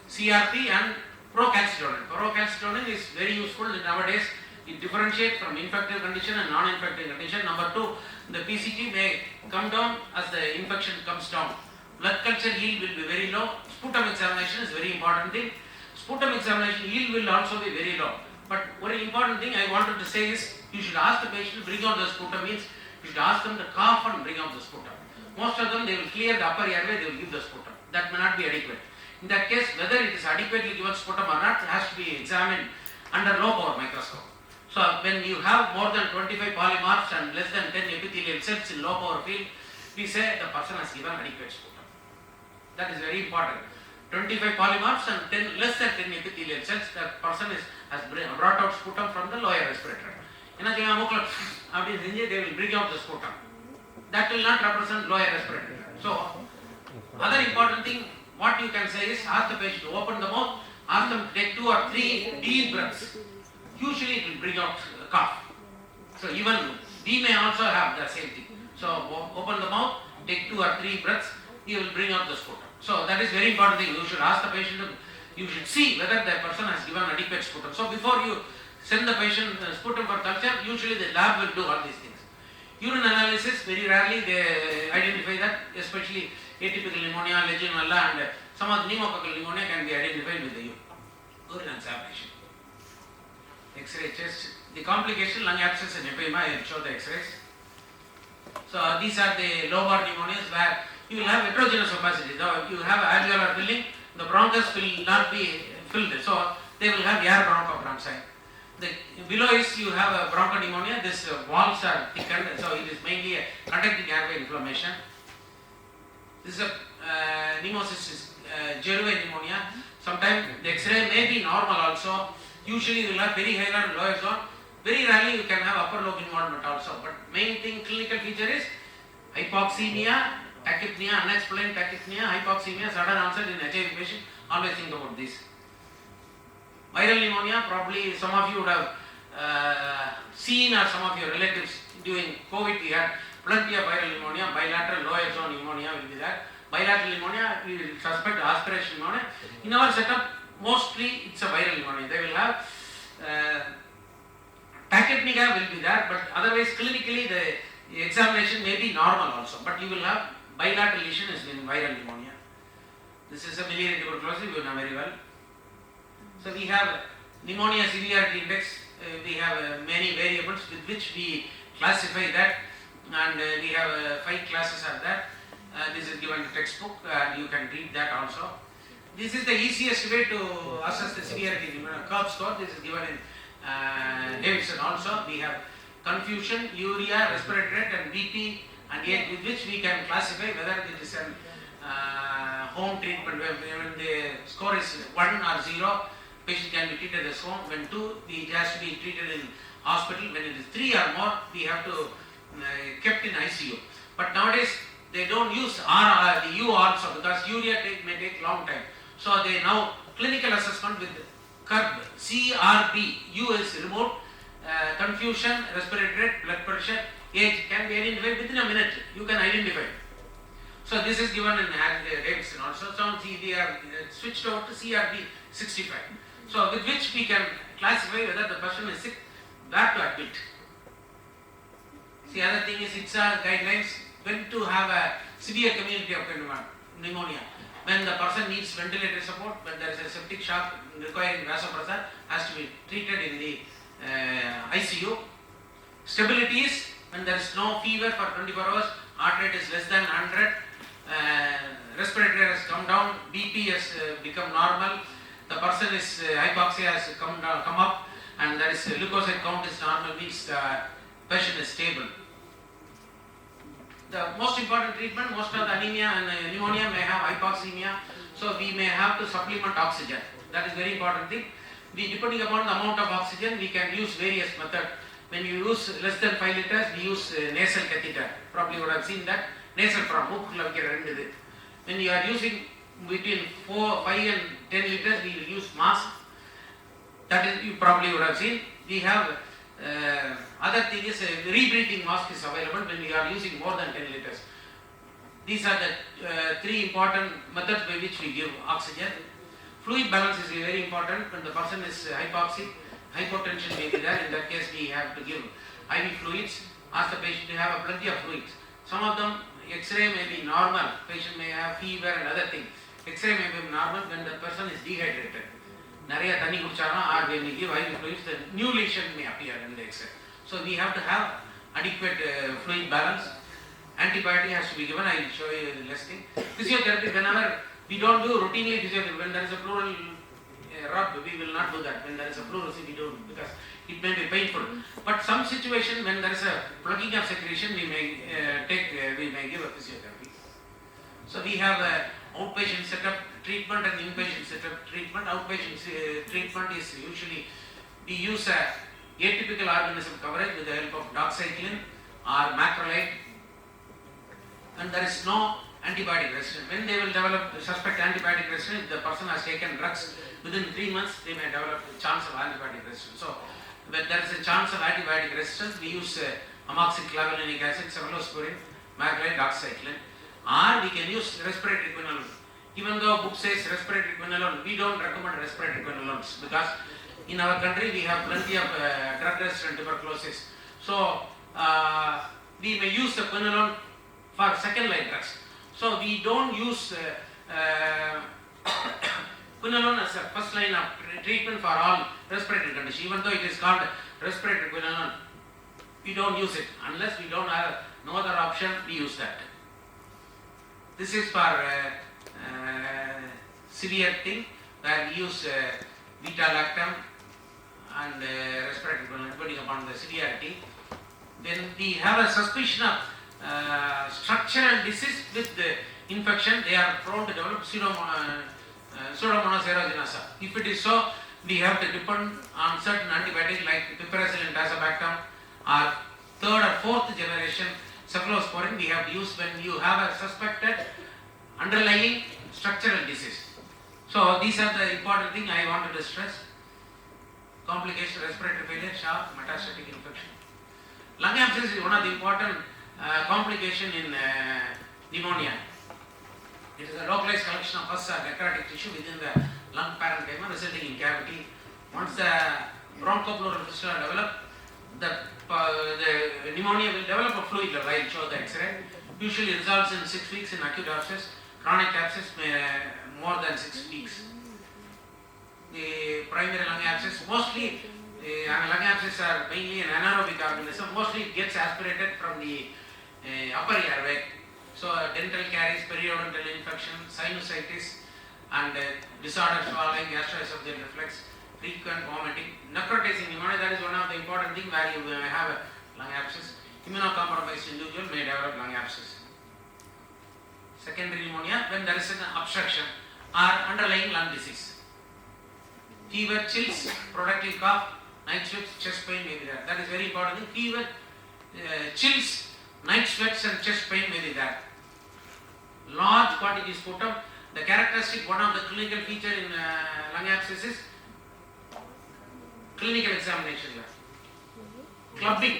CRP and procalcitonin. Procalcitonin is very useful nowadays. It differentiates from infective condition and non-infective condition. Number 2, the PCT may come down as the infection comes down. Blood culture yield will be very low. Sputum examination is very important thing. Sputum examination yield will also be very low. But very important thing I wanted to say is you should ask the patient to bring out the sputum, means you should ask them to cough and bring out the sputum. Most of them they will clear the upper airway, they will give the sputum. That may not be adequate. In that case, whether it is adequately given sputum or not has to be examined under low power microscope. So when you have more than 25 polymorphs and less than 10 epithelial cells in low power field, we say the person has given adequate sputum. That is very important. 25 polymorphs and less than 10 epithelial cells, the person has brought out sputum from the lower respiratory. They will bring out the sputum. That will not represent lower respiratory. So, other important thing, what you can say is ask the patient to open the mouth, ask them to take 2 or 3 deep breaths. Usually it will bring out cough. So even we may also have the same thing. So open the mouth, take 2 or 3 breaths, you will bring out the sputum. So that is very important thing. You should ask the patient, you should see whether the person has given adequate sputum. So before you send the patient sputum for culture, usually the lab will do all these things. Urine analysis, very rarely they identify that, especially atypical pneumonia, legionella and some of the pneumococcal pneumonia can be identified with the urine examination. X-ray chest, the complication, lung abscess and empyema, I will show the X-rays. So these are the lobar pneumonias where you will have heterogeneous opacity. Now you have alveolar filling, the bronchus will not be filled, so they will have air bronchobronchi. Below is you have a bronchopneumonia, these walls are thickened, so it is mainly a conducting airway inflammation. This is a pneumocystis gerway pneumonia. Sometimes the X-ray may be normal also. Usually you will have perihilar and lower zone. Very rarely you can have upper lobe involvement also. But main thing, clinical feature is hypoxemia, tachypnea, unexplained tachypnea, hypoxemia, sudden onset in HIV patient. Always think about this. Viral pneumonia, probably some of you would have seen or some of your relatives during COVID. We had plenty of viral pneumonia, bilateral lower zone pneumonia will be there. Bilateral pneumonia, we will suspect aspiration pneumonia. In our setup, mostly it's a viral pneumonia. They will have tachypnea will be there, but otherwise clinically the examination may be normal also. But you will have bilateral lesion is in viral pneumonia. This is a biliary tuberculosis, you know very well. So we have pneumonia severity index. We have many variables with which we classify that, and we have 5 classes are there. This is given in textbook, and you can read that also. This is the easiest way to assess the severity. Curve score. This is given in Davidson also. We have confusion, urea, respiratory rate, and BP, and age with which we can classify whether it is an home treatment. When the score is 1 or 0, patient can be treated as home. When 2, it has to be treated in hospital. When it is 3 or more, we have to kept in ICU. But nowadays they don't use the U also, because urea may take long time. So they now clinical assessment with CRB, CRB. U is remote, confusion, respiratory rate, blood pressure, age can be identified within a minute. You can identify. So this is given in Davidson also. So they are switched over to CRB 65. So with which we can classify whether the person is sick, where to admit. The other thing is ITSA guidelines when to have a severe community of pneumonia. When the person needs ventilator support, when there is a septic shock requiring vasopressor, has to be treated in the ICU. Stability is when there is no fever for 24 hours, heart rate is less than 100, respiratory has come down, BP has become normal, the person is hypoxia has come up, and there is leukocyte count is normal, means the patient is stable. The most important treatment, most of the anemia and pneumonia may have hypoxemia, so we may have to supplement oxygen. That is very important thing. Depending upon the amount of oxygen, we can use various methods. When you use less than 5 liters, we use nasal catheter. Probably you would have seen that. Nasal from when you are using between 5 and 10 liters, we will use mask. That is, you probably would have seen. We have other thing is rebreathing mask is available when we are using more than 10 liters. These are the 3 important methods by which we give oxygen. Fluid balance is very important. When the person is hypoxic, hypotension may be there. In that case, we have to give IV fluids. Ask the patient to have a plenty of fluids. Some of them, X-ray may be normal. Patient may have fever and other things. X-ray may be normal when the person is dehydrated. Nariya thanni kudicharam, or when we give IV fluids, the new lesion may appear in the X-ray. So we have to have adequate fluid balance. Antibiotic has to be given. I will show you the listing. Physiotherapy, whenever we don't do routinely physiotherapy, when there is a pleural rub, we will not do that. When there is a pleurisy, we don't, because it may be painful. But some situation when there is a plugging of secretion, we may give a physiotherapy. So we have a outpatient setup treatment and inpatient setup treatment. Outpatient treatment is usually we use a atypical organism coverage with the help of doxycycline or macrolide, and there is no antibiotic resistance. When they will develop suspect antibiotic resistance, if the person has taken drugs within 3 months, they may develop a chance of antibiotic resistance. So when there is a chance of antibiotic resistance, we use amoxiclavulinic acid, cephalosporin, macrolide, doxycycline, or we can use respiratory quinolone. Even though book says respiratory quinolone, we don't recommend respiratory quinolones, because in our country we have plenty of drug-resistant tuberculosis. So we may use the quinolone for second-line drugs. So we don't use quinolone as a first line of treatment for all respiratory conditions. Even though it is called respiratory quinolone, we don't use it unless we don't have no other option. We use that. This is for severe thing where we use beta-lactam and respiratory quinolone depending upon the severity. Then we have a suspicion of structural disease with the infection. They are prone to develop pseudomonas aeruginosa. If it is so, we have to depend on certain antibiotics like piperacillin tazobactam or 3rd or 4th generation cephalosporin. We have to use when you have a suspected underlying structural disease. So these are the important things I wanted to stress. Complication, respiratory failure, shock, metastatic infection. Lung abscess is one of the important complication in pneumonia. It is a localized collection of pus or necrotic tissue within the lung parenchyma resulting in cavity. Once the bronchopleural fistula develop, the pneumonia will develop a fluid level. I will show the X-ray. Usually results in 6 weeks in acute abscess. Chronic abscess may more than 6 weeks. The primary lung abscess, mostly lung abscess are mainly an anaerobic organism. Mostly it gets aspirated from the upper airway. So dental caries, periodontal infection, sinusitis, and disorder swallowing, gastroesophageal reflux, frequent vomiting. Necrotizing pneumonia, that is one of the important things where you may have a lung abscess. Immunocompromised individual may develop lung abscess. secondary pneumonia when there is an obstruction or underlying lung disease. Fever, chills, productive cough, night sweats, chest pain may be there. That is very important. Fever, chills, night sweats and chest pain may be there. Large quantity sputum. The characteristic, one of the clinical feature in lung abscess is clinical examination. Clubbing.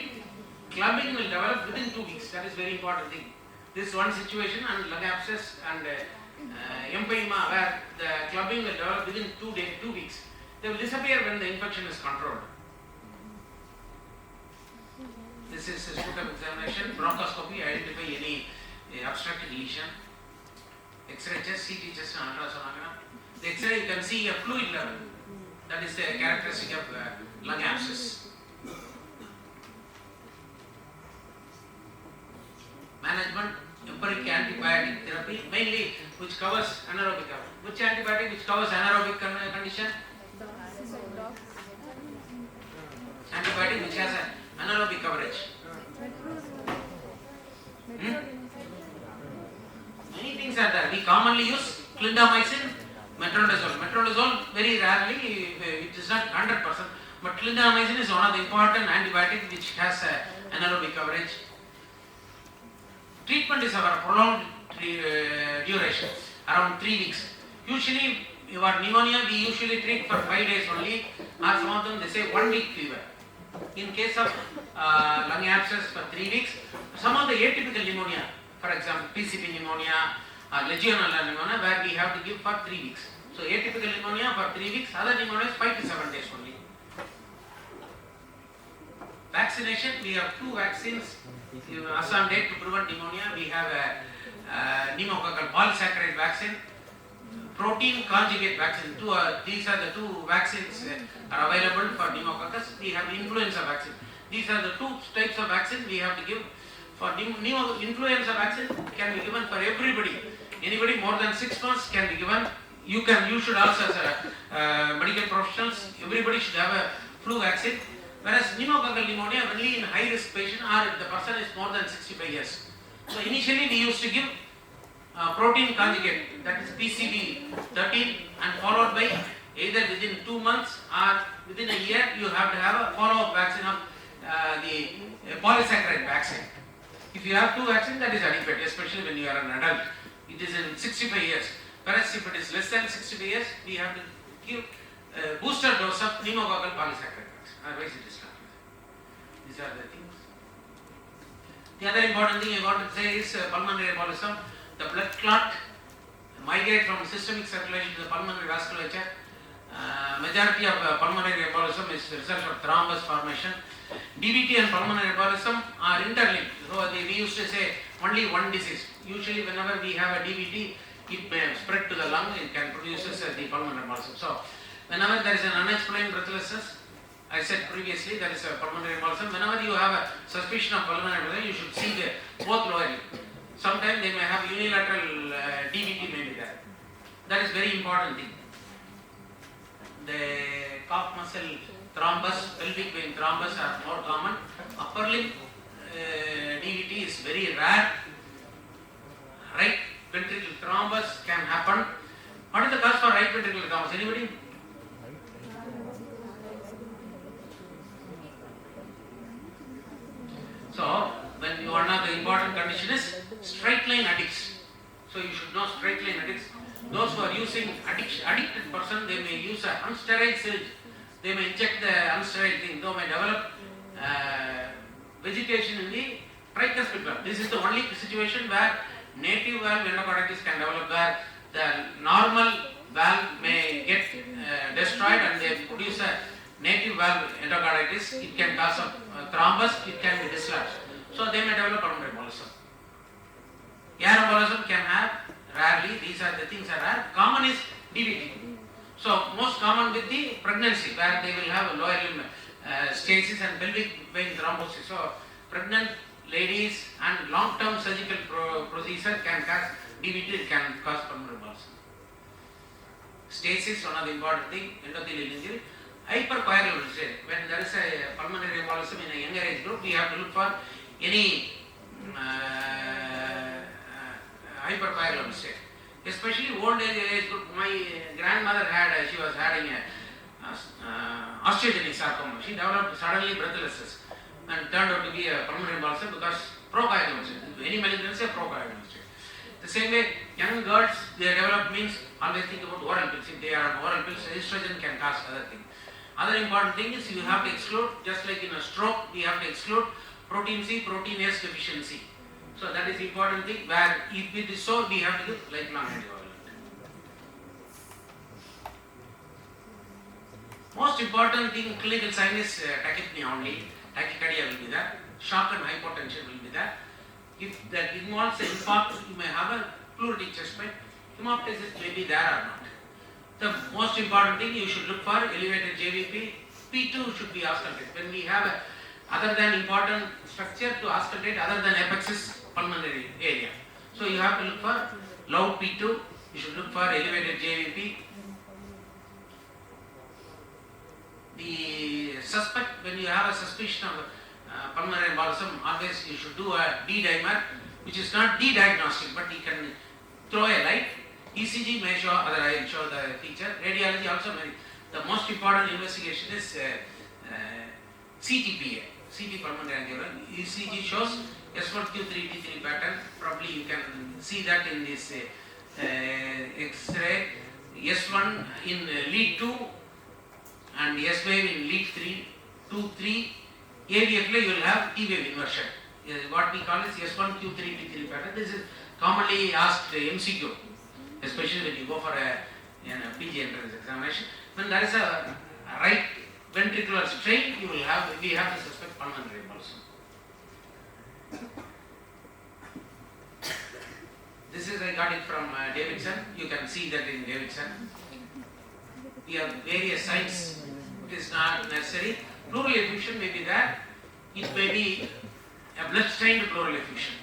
Clubbing will develop within 2 weeks. That is very important thing. This one situation and lung abscess and empyema where the clubbing will develop within 2 weeks. They will disappear when the infection is controlled. This is a sputum examination. Bronchoscopy, identify any obstructed lesion. X-ray chest, CT chest and ultrasonogram. The X-ray you can see a fluid level. That is the characteristic of lung abscess. Management, empiric antibiotic therapy, mainly which covers anaerobic. Which antibiotic which covers anaerobic condition? Antibiotic which has an anaerobic coverage. Many things are there. We commonly use clindamycin, metronidazole. Metronidazole very rarely, it is not 100%, but clindamycin is one of the important antibiotics which has anaerobic coverage. Treatment is our prolonged duration, around 3 weeks. Usually, your pneumonia we usually treat for 5 days only, or some of them they say 1 week fever. In case of lung abscess for 3 weeks, some of the atypical pneumonia, for example PCP pneumonia or legionella pneumonia, where we have to give for 3 weeks. So atypical pneumonia for 3 weeks, other pneumonia is 5 to 7 days only. Vaccination, we have 2 vaccines. As on date to prevent pneumonia, we have a pneumococcal polysaccharide vaccine, protein conjugate vaccine. These are the 2 vaccines are available for pneumococcus. We have influenza vaccine. These are the 2 types of vaccine we have to give. For influenza vaccine can be given for everybody. Anybody more than 6 months can be given. You should also as a medical professionals, everybody should have a flu vaccine. Whereas pneumococcal pneumonia only in high risk patient or if the person is more than 65 years. So initially we used to give protein conjugate, that is PCV 13, and followed by either within 2 months or within a year you have to have a follow-up vaccine of the polysaccharide vaccine. If you have 2 vaccines, that is adequate, especially when you are an adult. It is in 65 years. Whereas if it is less than 65 years, we have to give a booster dose of pneumococcal polysaccharide vaccine. Otherwise it is not. These are the things. The other important thing I want to say is pulmonary embolism. The blood clot migrate from systemic circulation to the pulmonary vasculature. Majority of pulmonary embolism is the result of thrombus formation. DVT and pulmonary embolism are interlinked. So we used to say only one disease. Usually whenever we have a DVT, it may spread to the lung, it can produce the pulmonary embolism. So whenever there is an unexplained breathlessness, I said previously there is a pulmonary embolism. Whenever you have a suspicion of pulmonary embolism, you should see both lower lip. Sometimes they may have unilateral DVT may be there. That is very important thing. The calf muscle thrombus, pelvic vein thrombus are more common. Upper limb DVT is very rare. Right ventricular thrombus can happen. What is the cause for right ventricular thrombus? Anybody? So, when one of the important condition is straight line addicts. So you should know straight line addicts. Those who are using addicted person, they may use a unsterile syringe. They may inject the unsterile thing. They may develop vegetation in the tricuspid valve. This is the only situation where native valve endocarditis can develop, where the normal valve may get destroyed and they produce a native valve endocarditis. It can cause a thrombus, it can be dislodged. So they may develop pulmonary embolism. Air embolism can have, rarely, these are the things are rare. Common is DVT. So most common with the pregnancy, where they will have a lower limb stasis and pelvic vein thrombosis. So pregnant ladies and long-term surgical procedure can cause DVT, it can cause pulmonary embolism. Stasis, one of the important thing, endothelial injury. Hypercoagulability. When there is a pulmonary embolism in a younger age group, we have to look for any hypercoagulable state. Especially old age group. My grandmother she was having a osteogenic sarcoma. She developed suddenly breathlessness and turned out to be a pulmonary embolism because procoagulable state. Any malignancy, procoagulable state. The same way, young girls, they develop means always think about oral pills. If they are on oral pills, estrogen can cause other things. Other important thing is you have to exclude, just like in a stroke, we have to exclude protein C, protein S deficiency. So that is important thing where if it is so, we have to give lifelong anticoagulant. Most important thing in clinical sign is tachypnea only. Tachycardia will be there. Shock and hypotension will be there. If that involves an infarct, you may have a pleuritic chest pain. Hemoptysis may be there or not. The most important thing you should look for elevated JVP. P2 should be auscultated. When we have other than important structure to auscultate, other than apex is pulmonary area. So you have to look for low P2. You should look for elevated JVP. The suspect, when you have a suspicion of pulmonary embolism, always you should do a D dimer, which is not D diagnostic, but you can throw a light. ECG may show, other eye will show the feature. Radiology also may. The most important investigation is CTPA, CT pulmonary angiogram. ECG shows S1Q3T3 pattern. Probably you can see that in this X-ray. S1 in lead 2 and S wave in lead 3, 2, 3. AVF you will have T wave inversion. What we call is S1Q3T3 pattern. This is commonly asked MCQ, especially when you go for a PG entrance examination. When there is a right ventricular strain, we have to suspect pulmonary embolism. This is I got it from Davidson. You can see that in Davidson. We have various signs. It is not necessary. Pleural effusion may be there. It may be a blood-stained pleural effusion.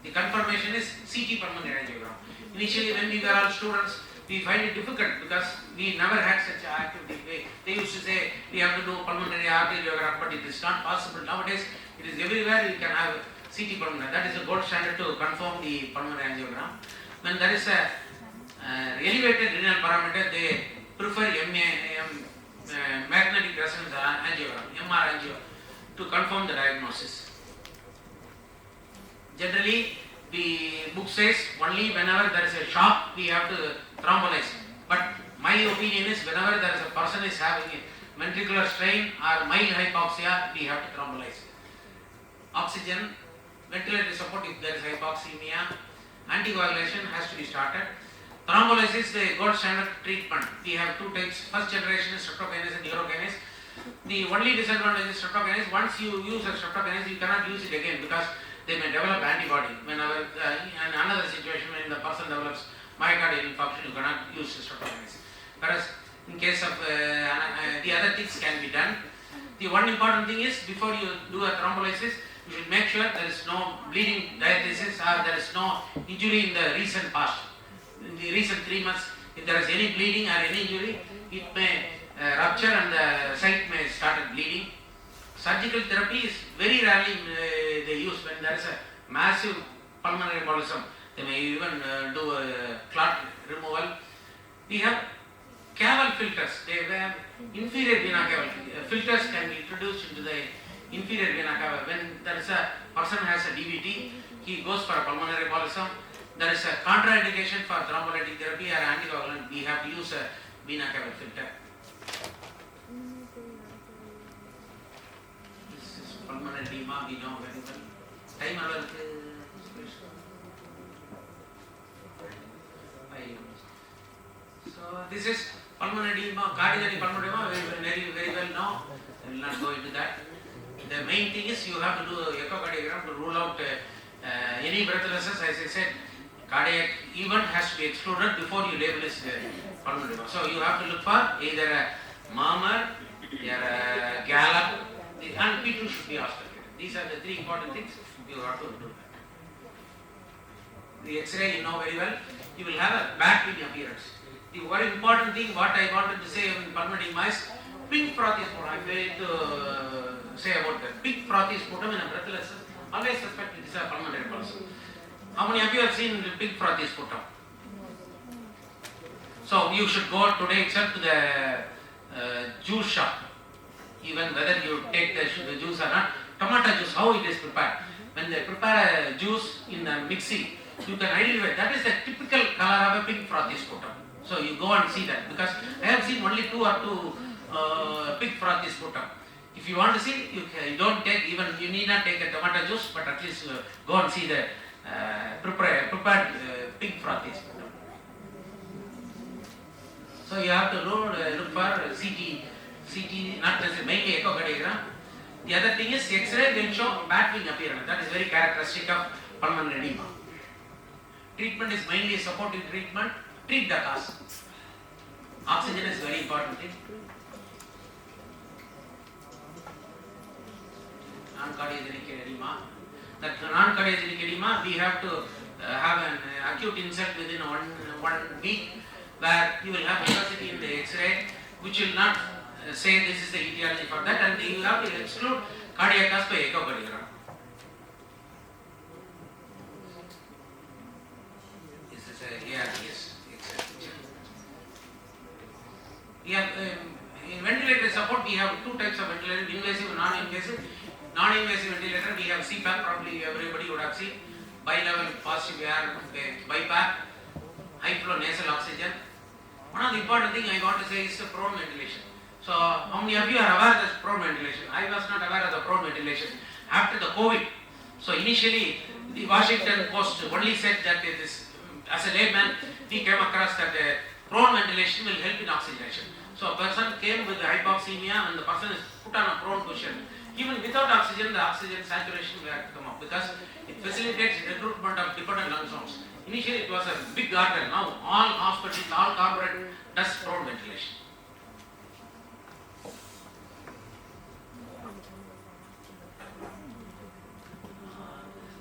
The confirmation is CT pulmonary angiogram. Initially, when we were all students, we find it difficult because we never had such an activity. They used to say we have to do pulmonary arteriogram, but it is not possible. Nowadays, it is everywhere you can have CT pulmonary. That is the gold standard to confirm the pulmonary angiogram. When there is a elevated renal parameter, they prefer magnetic resonance angiogram, MR angio, to confirm the diagnosis. Generally, the book says only whenever there is a shock we have to thrombolize. But my opinion is whenever there is a person is having a ventricular strain or mild hypoxia, we have to thrombolize. Oxygen, ventilator support if there is hypoxemia, anticoagulation has to be started. Thrombolysis is the gold standard treatment. We have two types. First generation is streptokinase and urokinase. The only disadvantage is streptokinase. Once you use a streptokinase, you cannot use it again because they may develop antibody. Whenever in another situation when the person develops myocardial infarction, you cannot use streptokinase. Whereas in case of the other things can be done. The one important thing is before you do a thrombolysis, you should make sure there is no bleeding diathesis or there is no injury in the recent past. In the recent 3 months, if there is any bleeding or any injury, it may rupture and the site may start bleeding. Surgical therapy is very rarely they use when there is a massive pulmonary embolism. They may even do a clot removal. We have caval filters. They have inferior vena cava filters can be introduced into the inferior vena cava. When there is a person has a DVT, he goes for a pulmonary embolism. There is a contraindication for thrombolytic therapy or anticoagulant. We have to use a vena cava filter. This is pulmonary edema, we know very well. Time alert. So this is pulmonary edema, cardiac pulmonary edema, very well know. I will not go into that. The main thing is you have to do echocardiogram to rule out any breathlessness. As I said, cardiac event has to be excluded before you label this pulmonary edema. So you have to look for either a murmur, a gallop, and P2 should be auscultated. These are the three important things you have to do. The X-ray you know very well. You will have a back wing appearance. The very important thing what I wanted to say in pulmonary edema is pink frothy sputum. I am going to say about that. Pink frothy sputum in a breathlessness. Always suspect it is a pulmonary embolism. How many of you have seen pig frothy sputum? So you should go today itself to the juice shop. Even whether you take the juice or not, tomato juice, how it is prepared. When they prepare a juice in a mixie, you can identify that is the typical color of a pig frothy sputum. So you go and see that, because I have seen only two pig frothy sputum. If you want to see, you don't take, even you need not take a tomato juice, but at least go and see the prepared pig frothy sputum. So you have to look for CT, not necessarily mainly echocardiogram. The other thing is X-ray will show bat wing appearance. That is very characteristic of pulmonary edema. Treatment is mainly supportive treatment. Treat the cause. Oxygen is very important thing. Non-cardiogenic edema. That non-cardiogenic edema, we have to have an acute insult within one week, where you will have opacity in the X-ray, which will not say this is the etiology for that, and you have to exclude cardiac cause by echocardiogram. This is a ARDS X-ray. We have in ventilator support, we have two types of ventilator: invasive and non-invasive. Non-invasive ventilator, we have CPAP, probably everybody would have seen, bi-level positive air BiPAP, high flow nasal oxygen. One of the important thing I want to say is the prone ventilation. So how many of you are aware of this prone ventilation? I was not aware of the prone ventilation after the COVID. So initially the Washington Post only said that it is, as a layman, we came across that prone ventilation will help in oxygenation. So a person came with hypoxemia and the person is put on a prone position. Even without oxygen, the oxygen saturation will have to come up, because it facilitates recruitment of dependent lung zones. Initially it was a big order. Now all hospitals, all corporate does prone ventilation.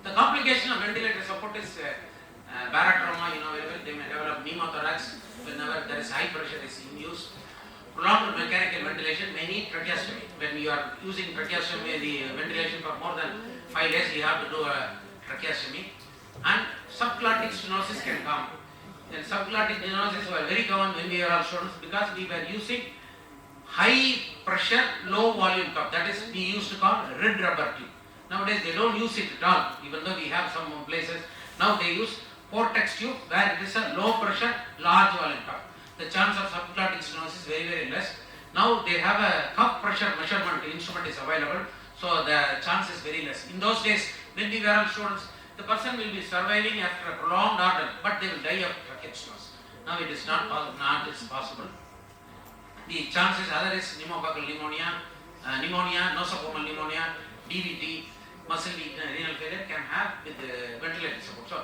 The complication of ventilator support is barotrauma. They may develop pneumothorax whenever there is high pressure is in use. Prolonged mechanical ventilation may need tracheostomy. When you are using tracheostomy, the ventilation for more than 5 days, you have to do a tracheostomy. And subglottic stenosis can come. And subglottic stenosis were very common when we were all students, because we were using high pressure, low volume cup. That is, we used to call red rubber tube. Nowadays they don't use it at all, even though we have some places. Now they use vortex tube, where it is a low pressure, large volume cup. The chance of subglottic stenosis is very, very less. Now they have a cup pressure measurement instrument is available, so the chance is very less. In those days, when we were all students, the person will be surviving after a prolonged order, but they will die of trachea stenosis. Now it is not possible. The chances other is pneumococcal pneumonia, nosocomial pneumonia, DVT, muscle weakness, renal failure can have with ventilator support. So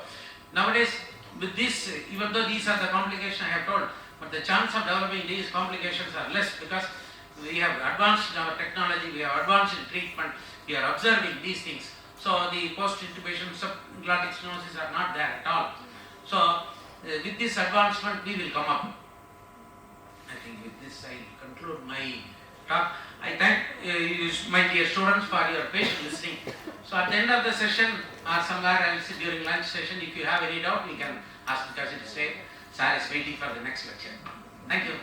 nowadays, with this, even though these are the complications I have told, but the chance of developing these complications are less, because we have advanced in our technology, we have advanced in treatment, we are observing these things. So the post-intubation subglottic stenosis are not there at all. So with this advancement, we will come up. I think with this I conclude my talk. I thank you, my dear students, for your patient listening. So at the end of the session or somewhere else during lunch session, if you have any doubt, we can ask, because it is late. Sir is waiting for the next lecture. Thank you.